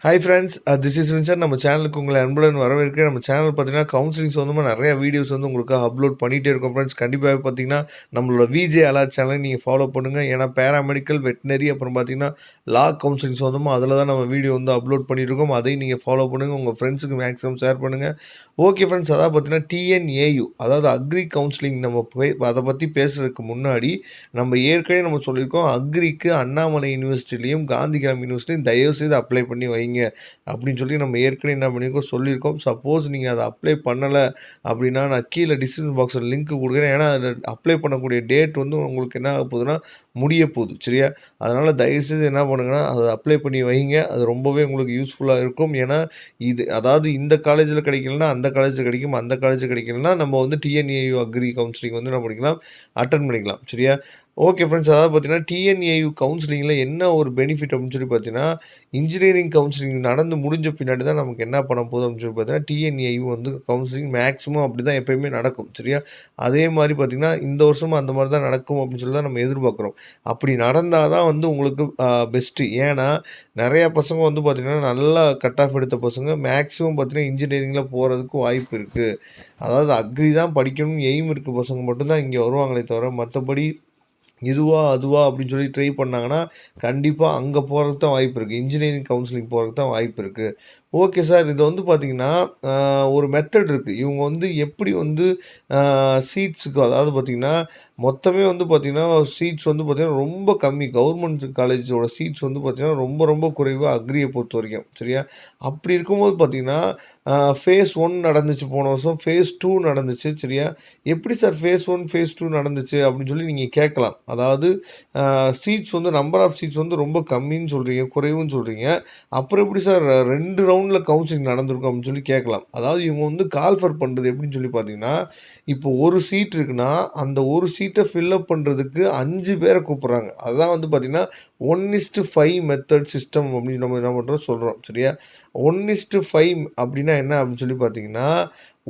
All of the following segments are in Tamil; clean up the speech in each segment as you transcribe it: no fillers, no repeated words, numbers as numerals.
Hi friends, this is Vincent. நம்ம சேனலுக்கு உங்களை அன்புடன் வரவேற்கிறேன். நம்ம சேனல் பார்த்தீங்கன்னா கவுன்சிலிங் சொந்தமாக நிறைய வீடியோஸ் வந்து உங்களுக்காக அப்லோட் பண்ணிகிட்டே இருக்கோம் ஃப்ரெண்ட்ஸ். கண்டிப்பாக பார்த்தீங்கன்னா நம்மளோட விஜே அலர்ட் சேனலை நீங்கள் ஃபாலோ பண்ணுங்கள். ஏன்னா பேராமெடிக்கல், வெட்டினரி, அப்புறம் பார்த்தீங்கன்னா லா கவுன்சிலிங் சொந்தமாக அதில் தான் நம்ம வீடியோ வந்து அப்லோட் பண்ணியிருக்கோம். அதையும் நீங்கள் ஃபாலோ பண்ணுங்கள், உங்கள் ஃப்ரெண்ட்ஸுக்கு மேக்ஸிமம் ஷேர் பண்ணுங்கள். ஓகே ஃப்ரெண்ட்ஸ், அதாவது பார்த்தீங்கன்னா டிஎன்ஏயு, அதாவது அக்ரி கவுன்சிலிங், நம்ம அதை பற்றி பேசுகிறதுக்கு முன்னாடி நம்ம ஏற்கனவே நம்ம சொல்லியிருக்கோம், அக்ரிக்கு அண்ணாமலை யூனிவர்சிட்டிலையும் காந்திகிராம் யூனிவர்சிட்டியும் தயவுசெய்து அப்ளை பண்ணி வைங்க அப்படின்னு சொல்லி நம்ம ஏற்கனவே என்ன பண்ணியிருக்கோம் சொல்லியிருக்கோம். சப்போஸ் நீங்கள் அதை அப்ளை பண்ணலை அப்படின்னா நான் கீழே டிஸ்கிரிப்ஷன் பாக்ஸில் லிங்க் கொடுக்குறேன். ஏன்னா அதில் அப்ளை பண்ணக்கூடிய டேட் வந்து உங்களுக்கு என்ன ஆக போகுதுன்னா முடிய போகுது, சரியா? அதனால் தயவுசெய்து என்ன பண்ணுங்கன்னா அதை அப்ளை பண்ணி வைங்க. அது ரொம்பவே உங்களுக்கு யூஸ்ஃபுல்லாக இருக்கும். ஏன்னா அதாவது இந்த காலேஜில் கிடைக்கலன்னா அந்த காலேஜில் கிடைக்கும், அந்த காலேஜில் கிடைக்கலன்னா நம்ம வந்து டிஎன்ஏயு அக்ரி கவுன்சிலிங் வந்து என்ன பண்ணிக்கலாம், அட்டன் பண்ணிக்கலாம், சரியா? ஓகே ஃப்ரெண்ட்ஸ், அதாவது பார்த்தீங்கன்னா டிஎன்ஏயு கவுன்சிலிங்கில் என்ன ஒரு பெனிஃபிட் அப்படின்னு சொல்லி பார்த்தீங்கன்னா, இன்ஜினியரிங் கவுன்சிலிங் நடந்து முடிஞ்ச பின்னாடி தான் நமக்கு என்ன பண்ண போகுது அப்படின்னு சொல்லி பார்த்தீங்கன்னா, டிஎன்ஏயு வந்து கவுன்சிலிங் மேக்ஸிமம் அப்படி தான் எப்பயுமே நடக்கும், சரியா? அதே மாதிரி பார்த்தீங்கன்னா இந்த வருஷமும் அந்த மாதிரி தான் நடக்கும் அப்படின்னு சொல்லி தான் நம்ம எதிர்பார்க்குறோம். அப்படி நடந்தால் தான் வந்து உங்களுக்கு பெஸ்ட்டு. ஏன்னா நிறையா பசங்க வந்து பார்த்திங்கன்னா நல்லா கட் ஆஃப் எடுத்த பசங்க மேக்ஸிமம் பார்த்திங்கன்னா இன்ஜினியரிங்கில் போகிறதுக்கு வாய்ப்பு இருக்குது. அதாவது அக்ரி தான் படிக்கணும்னு எய்ம் இருக்க பசங்க மட்டும்தான் இங்கே வருவாங்களே தவிர, மற்றபடி இதுவா அதுவா அப்படின்னு சொல்லி ட்ரை பண்ணாங்கன்னா கண்டிப்பாக அங்கே போகிறதுக்கு தான் வாய்ப்பு இருக்குது, இன்ஜினியரிங் கவுன்சிலிங் போகிறதுக்கு தான் வாய்ப்பு இருக்குது. ஓகே சார், இது வந்து பார்த்திங்கன்னா ஒரு மெத்தட் இருக்குது. இவங்க வந்து எப்படி வந்து சீட்ஸுக்கு, அதாவது பார்த்திங்கன்னா மொத்தமே வந்து பார்த்திங்கன்னா சீட்ஸ் வந்து பார்த்திங்கன்னா ரொம்ப கம்மி. கவர்மெண்ட் காலேஜோட சீட்ஸ் வந்து பார்த்திங்கன்னா ரொம்ப ரொம்ப குறைவு அக்ரியை பொறுத்த வரைக்கும், சரியா? அப்படி இருக்கும்போது பார்த்திங்கன்னா phase 1 நடந்துச்சு போன வருஷம், phase 2 நடந்துச்சு, சரியா? எப்படி சார் phase 1 phase 2 நடந்துச்சு அப்படின்னு சொல்லி நீங்கள் கேட்கலாம். அதாவது சீட்ஸ் வந்து நம்பர் ஆஃப் சீட்ஸ் வந்து ரொம்ப கம்மின்னு சொல்கிறீங்க, குறைவுன்னு சொல்கிறீங்க. அப்புறம் எப்படி சார் 2 ரவுண்டில் கவுன்சிலிங் நடந்திருக்கும் அப்படின்னு சொல்லி கேட்கலாம். அதாவது இவங்க வந்து கால்ஃபர் பண்ணுறது எப்படின்னு சொல்லி பார்த்தீங்கன்னா, இப்போ ஒரு சீட் இருக்குன்னா அந்த ஒரு சீட்டை ஃபில்அப் பண்ணுறதுக்கு 5 பேரை கூப்பிட்றாங்க. அதுதான் வந்து பார்த்திங்கன்னா 1:5 மெத்தட் சிஸ்டம் அப்படின்னு நம்ம என்ன பண்ணுறோம் சொல்கிறோம், சரியா? 1:5 அப்படின்னா என்ன அப்படின்னு சொல்லி பார்த்தீங்கன்னா,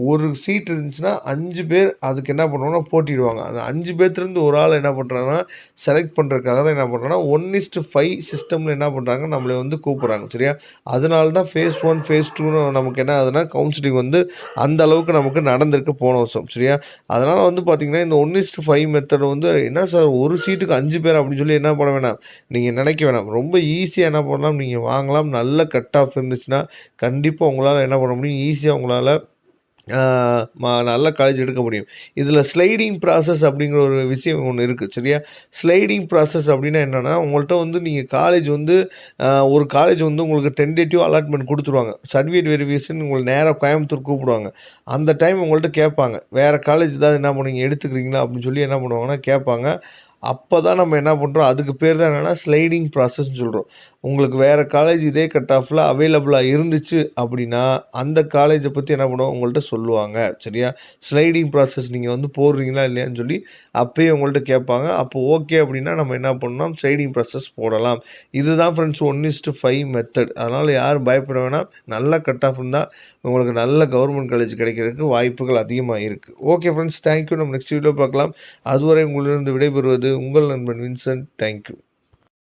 ஒரு சீட் இருந்துச்சுன்னா 5 பேர் அதுக்கு என்ன பண்ணுவாங்கன்னா போட்டிடுவாங்க. அந்த 5 பேர்த்துலேருந்து ஒரு ஆள் என்ன பண்ணுறாங்கன்னா செலக்ட் பண்ணுறதுக்காக தான் என்ன பண்ணுறாங்கன்னா 1:5 சிஸ்டமில் என்ன பண்ணுறாங்க, நம்மளை வந்து கூப்பிட்றாங்க, சரியா? அதனால தான் phase 1 phase 2ன்னு நமக்கு என்ன ஆகுதுன்னா கவுன்சிலிங் வந்து அந்த அளவுக்கு நமக்கு நடந்திருக்கு போன வருஷம், சரியா? அதனால் வந்து பார்த்திங்கன்னா இந்த 1:5 மெத்தட் வந்து என்ன சார் ஒரு சீட்டுக்கு 5 பேர் அப்படின்னு சொல்லி என்ன பண்ண வேணாம், நீங்கள் நினைக்க வேணாம். ரொம்ப ஈஸியாக என்ன பண்ணலாம், நீங்கள் வாங்கலாம். நல்ல கட் ஆஃப் இருந்துச்சுன்னா கண்டிப்பாக உங்களால் என்ன பண்ண முடியும், ஈஸியாக உங்களால் நல்ல காலேஜ் எடுக்க முடியும். இதில் ஸ்லைடிங் ப்ராசஸ் அப்படிங்கிற ஒரு விஷயம் ஒன்று இருக்குது, சரியா? ஸ்லைடிங் ப்ராசஸ் அப்படின்னா என்னென்னா, உங்கள்கிட்ட வந்து நீங்கள் காலேஜ் வந்து ஒரு காலேஜ் வந்து உங்களுக்கு டென்டேட்டிவ் அலாட்மெண்ட் கொடுத்துருவாங்க. சர்டிஃபிகேட் வெரிஃபிகேஷன் உங்களை நேராக கோயம்புத்தூர் கூப்பிடுவாங்க. அந்த டைம் உங்கள்கிட்ட கேட்பாங்க, வேறு காலேஜ் ஏதாவது என்ன பண்ணுவீங்க எடுத்துக்கிறீங்களா அப்படின்னு சொல்லி என்ன பண்ணுவாங்கன்னா கேட்பாங்க. அப்போ தான் நம்ம என்ன பண்ணுறோம், அதுக்கு பேர் தான் என்னென்னா ஸ்லைடிங் ப்ராசஸ்ன்னு சொல்கிறோம். உங்களுக்கு வேறு காலேஜ் இதே கட் ஆஃபில் அவைலபிளாக இருந்துச்சு அப்படின்னா அந்த காலேஜை பற்றி என்ன பண்ணுவோம் உங்கள்கிட்ட சொல்லுவாங்க, சரியா? ஸ்லைடிங் ப்ராசஸ் நீங்கள் வந்து போடுறீங்களா இல்லையான்னு சொல்லி அப்போயே உங்கள்கிட்ட கேட்பாங்க. அப்போ ஓகே அப்படின்னா நம்ம என்ன பண்ணலாம், ஸ்லைடிங் ப்ராசஸ் போடலாம். இதுதான் ஃப்ரெண்ட்ஸ் 1:5 மெத்தட். அதனால் யாரும் பயப்பட வேணாம். நல்ல கட் ஆஃப் இருந்தால் உங்களுக்கு நல்ல கவர்மெண்ட் காலேஜ் கிடைக்கிறதுக்கு வாய்ப்புகள் அதிகமாக இருக்குது. Okay friends, thank you. நம்ம நெக்ஸ்ட் வீடியோ பார்க்கலாம். அதுவரை உங்களிலிருந்து விடைபெறுவது உங்கள் நண்பன் வின்சென்ட். தேங்க்யூ.